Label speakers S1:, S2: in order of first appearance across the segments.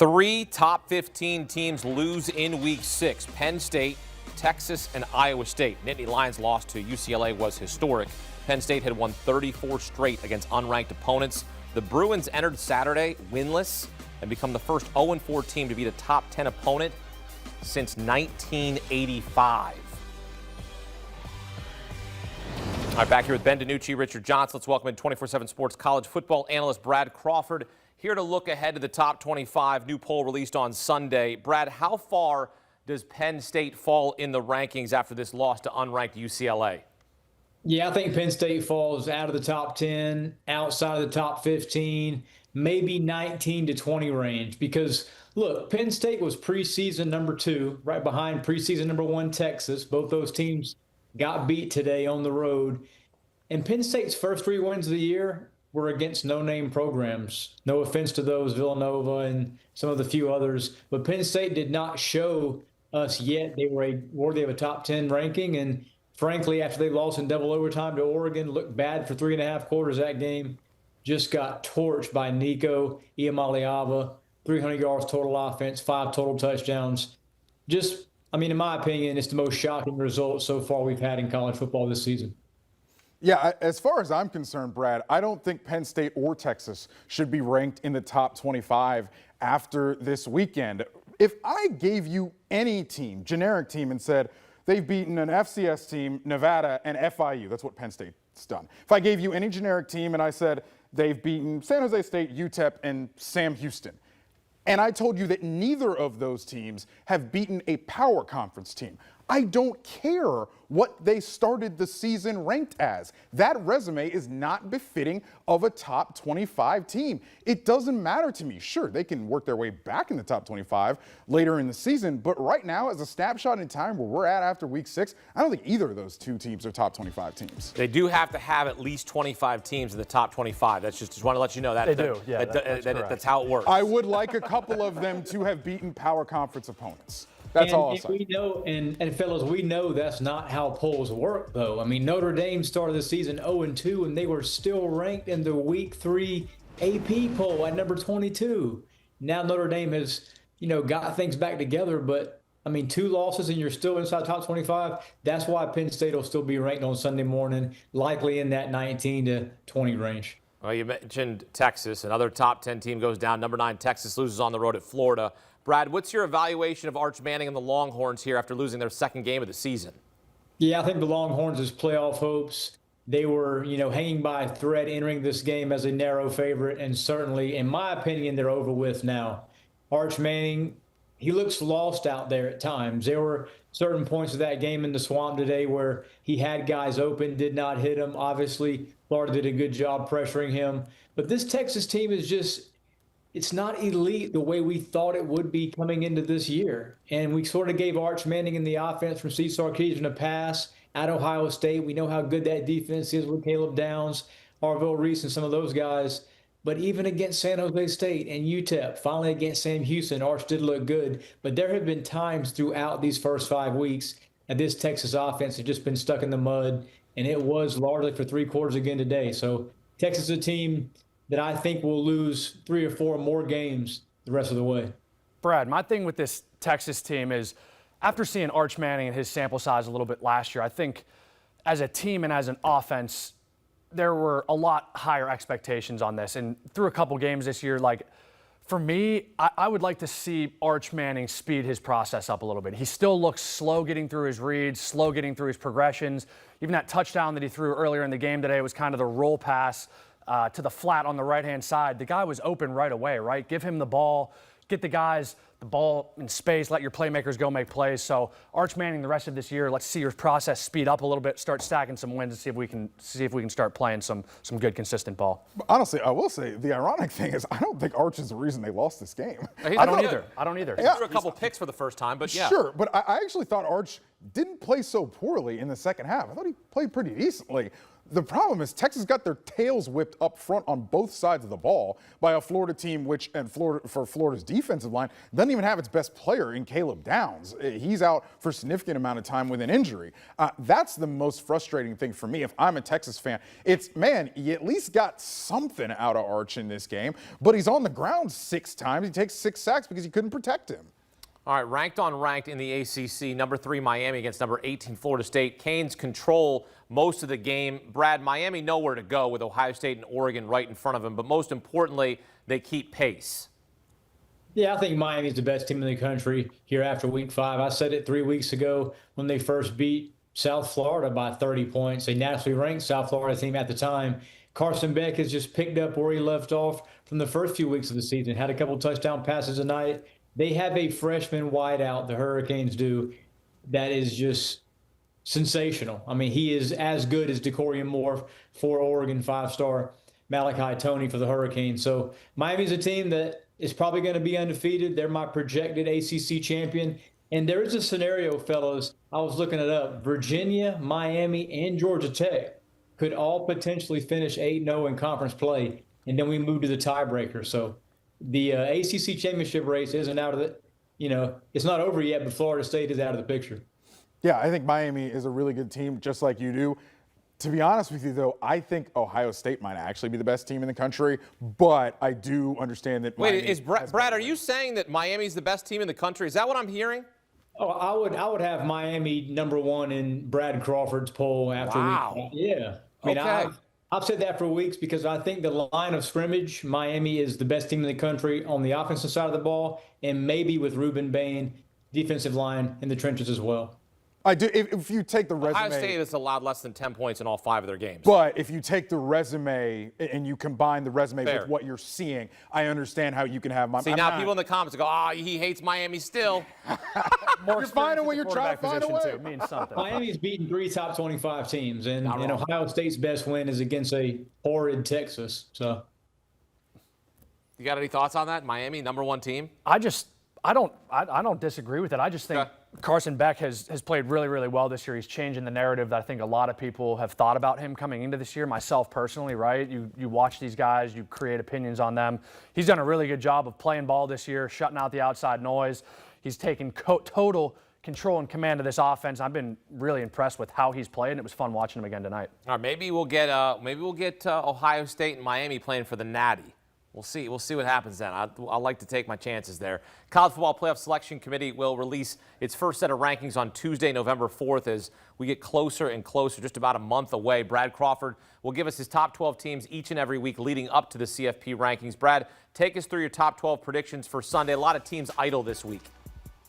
S1: Three top 15 teams lose in Week 6. Penn State, Texas, and Iowa State. Nittany Lions' loss to UCLA was historic. Penn State had won 34 straight against unranked opponents. The Bruins entered Saturday winless and become the first 0-4 team to beat a top 10 opponent since 1985. All right, back here with Ben DiNucci, Richard Johnson. Let's welcome in 24/7 Sports college football analyst Brad Crawford, here to look ahead to the top 25, new poll released on Sunday. Brad, how far does Penn State fall in the rankings after this loss to unranked UCLA?
S2: Yeah, I think Penn State falls out of the top 10, outside of the top 15, maybe 19 to 20 range. Because, look, Penn State was preseason number 2, right behind preseason number 1 Texas. Both those teams got beat today on the road. And Penn State's first 3 wins of the year were against no-name programs. No offense to those, Villanova and some of the few others. But Penn State did not show us yet they were worthy of a top 10 ranking. And frankly, after they lost in double overtime to Oregon, looked bad for 3.5 quarters that game, just got torched by Nico Iamaleava. 300 yards total offense, 5 total touchdowns. Just, I mean, in my opinion, it's the most shocking result so far we've had in college football this season.
S3: Yeah, as far as I'm concerned, Brad, I don't think Penn State or Texas should be ranked in the top 25 after this weekend. If I gave you any team, generic team, and said they've beaten an FCS team, Nevada, and FIU, that's what Penn State's done. If I gave you any generic team and I said they've beaten San Jose State, UTEP, and Sam Houston, and I told you that neither of those teams have beaten a power conference team, I don't care what they started the season ranked as. That resume is not befitting of a top 25 team. It doesn't matter to me. Sure, they can work their way back in the top 25 later in the season, but right now, as a snapshot in time where we're at after week 6, I don't think either of those 2 teams are top 25 teams.
S1: They do have to have at least 25 teams in the top 25. That's just want to let you know that.
S4: They do, yeah.
S1: That's how it works.
S3: I would like a couple of them to have beaten power conference opponents. That's all I'll say.
S2: We know, and fellas, we know that's not how polls work, though. I mean, Notre Dame started the season 0-2, and they were still ranked in the Week 3 AP poll at number 22. Now Notre Dame has, got things back together, but I mean, 2 losses and you're still inside top 25. That's why Penn State will still be ranked on Sunday morning, likely in that 19 to 20 range.
S1: Well, you mentioned Texas. Another top 10 team goes down. Number 9, Texas loses on the road at Florida. Brad, what's your evaluation of Arch Manning and the Longhorns here after losing their second game of the season?
S2: Yeah, I think the Longhorns' playoff hopes, they were, hanging by a thread entering this game as a narrow favorite, and certainly, in my opinion, they're over with now. Arch Manning, he looks lost out there at times. There were certain points of that game in the Swamp today where he had guys open, did not hit them. Obviously, Florida did a good job pressuring him. But this Texas team is just, it's not elite the way we thought it would be coming into this year. And we sort of gave Arch Manning in the offense from Steve Sarkisian a pass at Ohio State. We know how good that defense is with Caleb Downs, Arvell Reese, and some of those guys. But even against San Jose State and UTEP, finally against Sam Houston, Arch did look good. But there have been times throughout these first 5 weeks that this Texas offense has just been stuck in the mud, and it was largely for 3 quarters again today. So Texas is a team that I think will lose 3 or 4 more games the rest of the way.
S4: Brad, my thing with this Texas team is, after seeing Arch Manning and his sample size a little bit last year, I think as a team and as an offense, there were a lot higher expectations on this. And through a couple games this year, for me, I would like to see Arch Manning speed his process up a little bit. He still looks slow getting through his reads, slow getting through his progressions. Even that touchdown that he threw earlier in the game today was kind of the roll pass to the flat on the right-hand side. The guy was open right away, right? Give him the ball, get the guys the ball in space, let your playmakers go make plays. So Arch Manning the rest of this year, let's see your process speed up a little bit, start stacking some wins, and see if we can start playing some good consistent ball.
S3: Honestly, I will say the ironic thing is I don't think Arch is the reason they lost this game.
S4: I don't either.
S1: He threw a couple picks for the first time, but yeah.
S3: Sure, but I actually thought Arch didn't play so poorly in the second half. I thought he played pretty decently. The problem is Texas got their tails whipped up front on both sides of the ball by a Florida team for Florida's defensive line doesn't even have its best player in Caleb Downs. He's out for a significant amount of time with an injury. That's the most frustrating thing for me if I'm a Texas fan. It's, man, you at least got something out of Arch in this game, but he's on the ground 6 times. He takes 6 sacks because you couldn't protect him.
S1: All right, ranked on ranked in the ACC, number 3 Miami against number 18 Florida State. Canes control most of the game. Brad, Miami nowhere to go with Ohio State and Oregon right in front of them, but most importantly, they keep pace.
S2: Yeah, I think Miami's the best team in the country here after week 5. I said it 3 weeks ago when they first beat South Florida by 30 points. They nationally ranked South Florida team at the time. Carson Beck has just picked up where he left off from the first few weeks of the season. Had a couple touchdown passes tonight. They have a freshman wideout, the Hurricanes do, that is just sensational. I mean, he is as good as DeCorian Moore for Oregon, 5-star Malachi Toney for the Hurricanes. So Miami's a team that is probably going to be undefeated. They're my projected ACC champion. And there is a scenario, fellas, I was looking it up. Virginia, Miami, and Georgia Tech could all potentially finish 8-0 in conference play, and then we move to the tiebreaker. So the ACC championship race isn't out of the, it's not over yet, but Florida State is out of the picture.
S3: Yeah, I think Miami is a really good team, just like you do. To be honest with you, though, I think Ohio State might actually be the best team in the country, but I do understand that.
S1: Wait, is Brad, are you saying that Miami's the best team in the country? Is that what I'm hearing?
S2: Oh, I would have Miami number 1 in Brad Crawford's poll after week. Yeah. I mean,
S1: okay.
S2: I've said that for weeks because I think the line of scrimmage, Miami is the best team in the country on the offensive side of the ball, and maybe with Ruben Bain, defensive line in the trenches as well.
S3: I do. If you take the resume,
S1: Ohio State has allowed less than 10 points in all 5 of their games.
S3: But if you take the resume and you combine the resume
S1: Fair.
S3: with what you're seeing, I understand how you can have
S1: See, now people in the comments go, he hates Miami still.
S3: You're finding what you're trying to find a way.
S4: Too means something.
S2: Miami's beaten 3 top 25 teams, and Ohio State's best win is against a horrid Texas. So,
S1: you got any thoughts on that? Miami, number 1 team?
S4: I don't disagree with it. I just think Carson Beck has played really, really well this year. He's changing the narrative that I think a lot of people have thought about him coming into this year, myself personally, right? You watch these guys, you create opinions on them. He's done a really good job of playing ball this year, shutting out the outside noise. He's taken total control and command of this offense. I've been really impressed with how he's played, and it was fun watching him again tonight.
S1: All right, maybe we'll get Ohio State and Miami playing for the Natty. We'll see what happens then. I'd like to take my chances there. College Football Playoff Selection Committee will release its first set of rankings on Tuesday, November 4th, as we get closer and closer, just about a month away. Brad Crawford will give us his top 12 teams each and every week leading up to the CFP rankings. Brad, take us through your top 12 predictions for Sunday. A lot of teams idle this week.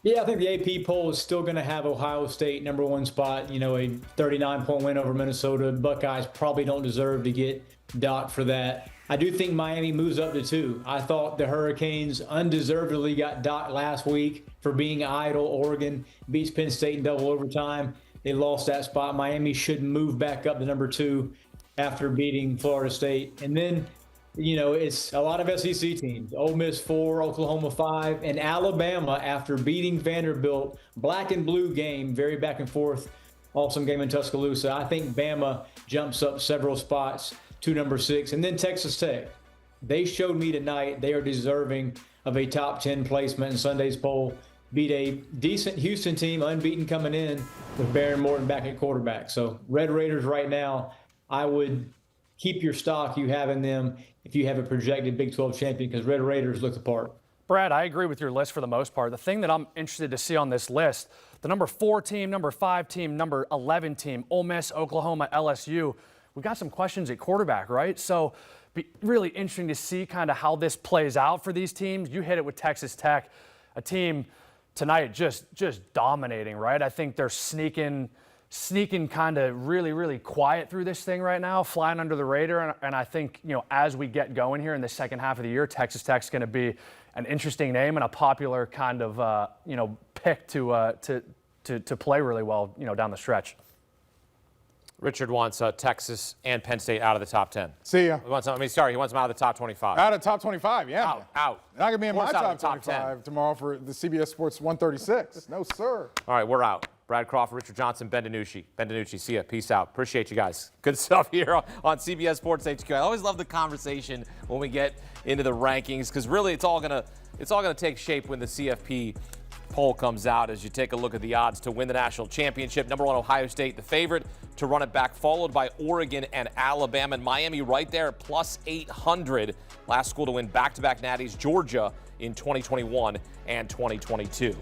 S2: Yeah, I think the AP poll is still going to have Ohio State number 1 spot. A 39-point win over Minnesota. Buckeyes probably don't deserve to get docked for that. I do think Miami moves up to 2. I thought the Hurricanes undeservedly got docked last week for being idle. Oregon beats Penn State in double overtime. They lost that spot. Miami should move back up to number 2 after beating Florida State. And then, it's a lot of SEC teams. Ole Miss 4, Oklahoma 5, and Alabama after beating Vanderbilt. Black and blue game, very back and forth. Awesome game in Tuscaloosa. I think Bama jumps up several spots to number 6. And then Texas Tech. They showed me tonight they are deserving of a top 10 placement in Sunday's poll. Beat a decent Houston team, unbeaten coming in, with Baron Morton back at quarterback. So Red Raiders right now, I would keep your stock you have in them if you have a projected Big 12 champion, because Red Raiders look the part.
S4: Brad, I agree with your list for the most part. The thing that I'm interested to see on this list, the number 4 team, number 5 team, number 11 team, Ole Miss, Oklahoma, LSU, we got some questions at quarterback, right? So be really interesting to see kind of how this plays out for these teams. You hit it with Texas Tech, a team tonight just dominating, right? I think they're sneaking kind of really, really quiet through this thing right now, flying under the radar. And I think, as we get going here in the second half of the year, Texas Tech's going to be an interesting name and a popular kind of, pick to play really well, down the stretch.
S1: Richard wants Texas and Penn State out of the top 10.
S3: See ya.
S1: He wants them out of the top 25.
S3: Out of top 25, yeah.
S1: Out.
S3: Not going to be in my
S1: Force out of
S3: top
S1: the top
S3: 25 tomorrow for the CBS Sports 136. No, sir.
S1: All right, we're out. Brad Crawford, Richard Johnson, Ben DiNucci. Ben DiNucci, see ya. Peace out. Appreciate you guys. Good stuff here on CBS Sports HQ. I always love the conversation when we get into the rankings because really it's all gonna take shape when the CFP poll comes out as you take a look at the odds to win the national championship. Number 1, Ohio State, the favorite to run it back, followed by Oregon and Alabama. And Miami right there, plus 800. Last school to win back-to-back natties, Georgia in 2021 and 2022.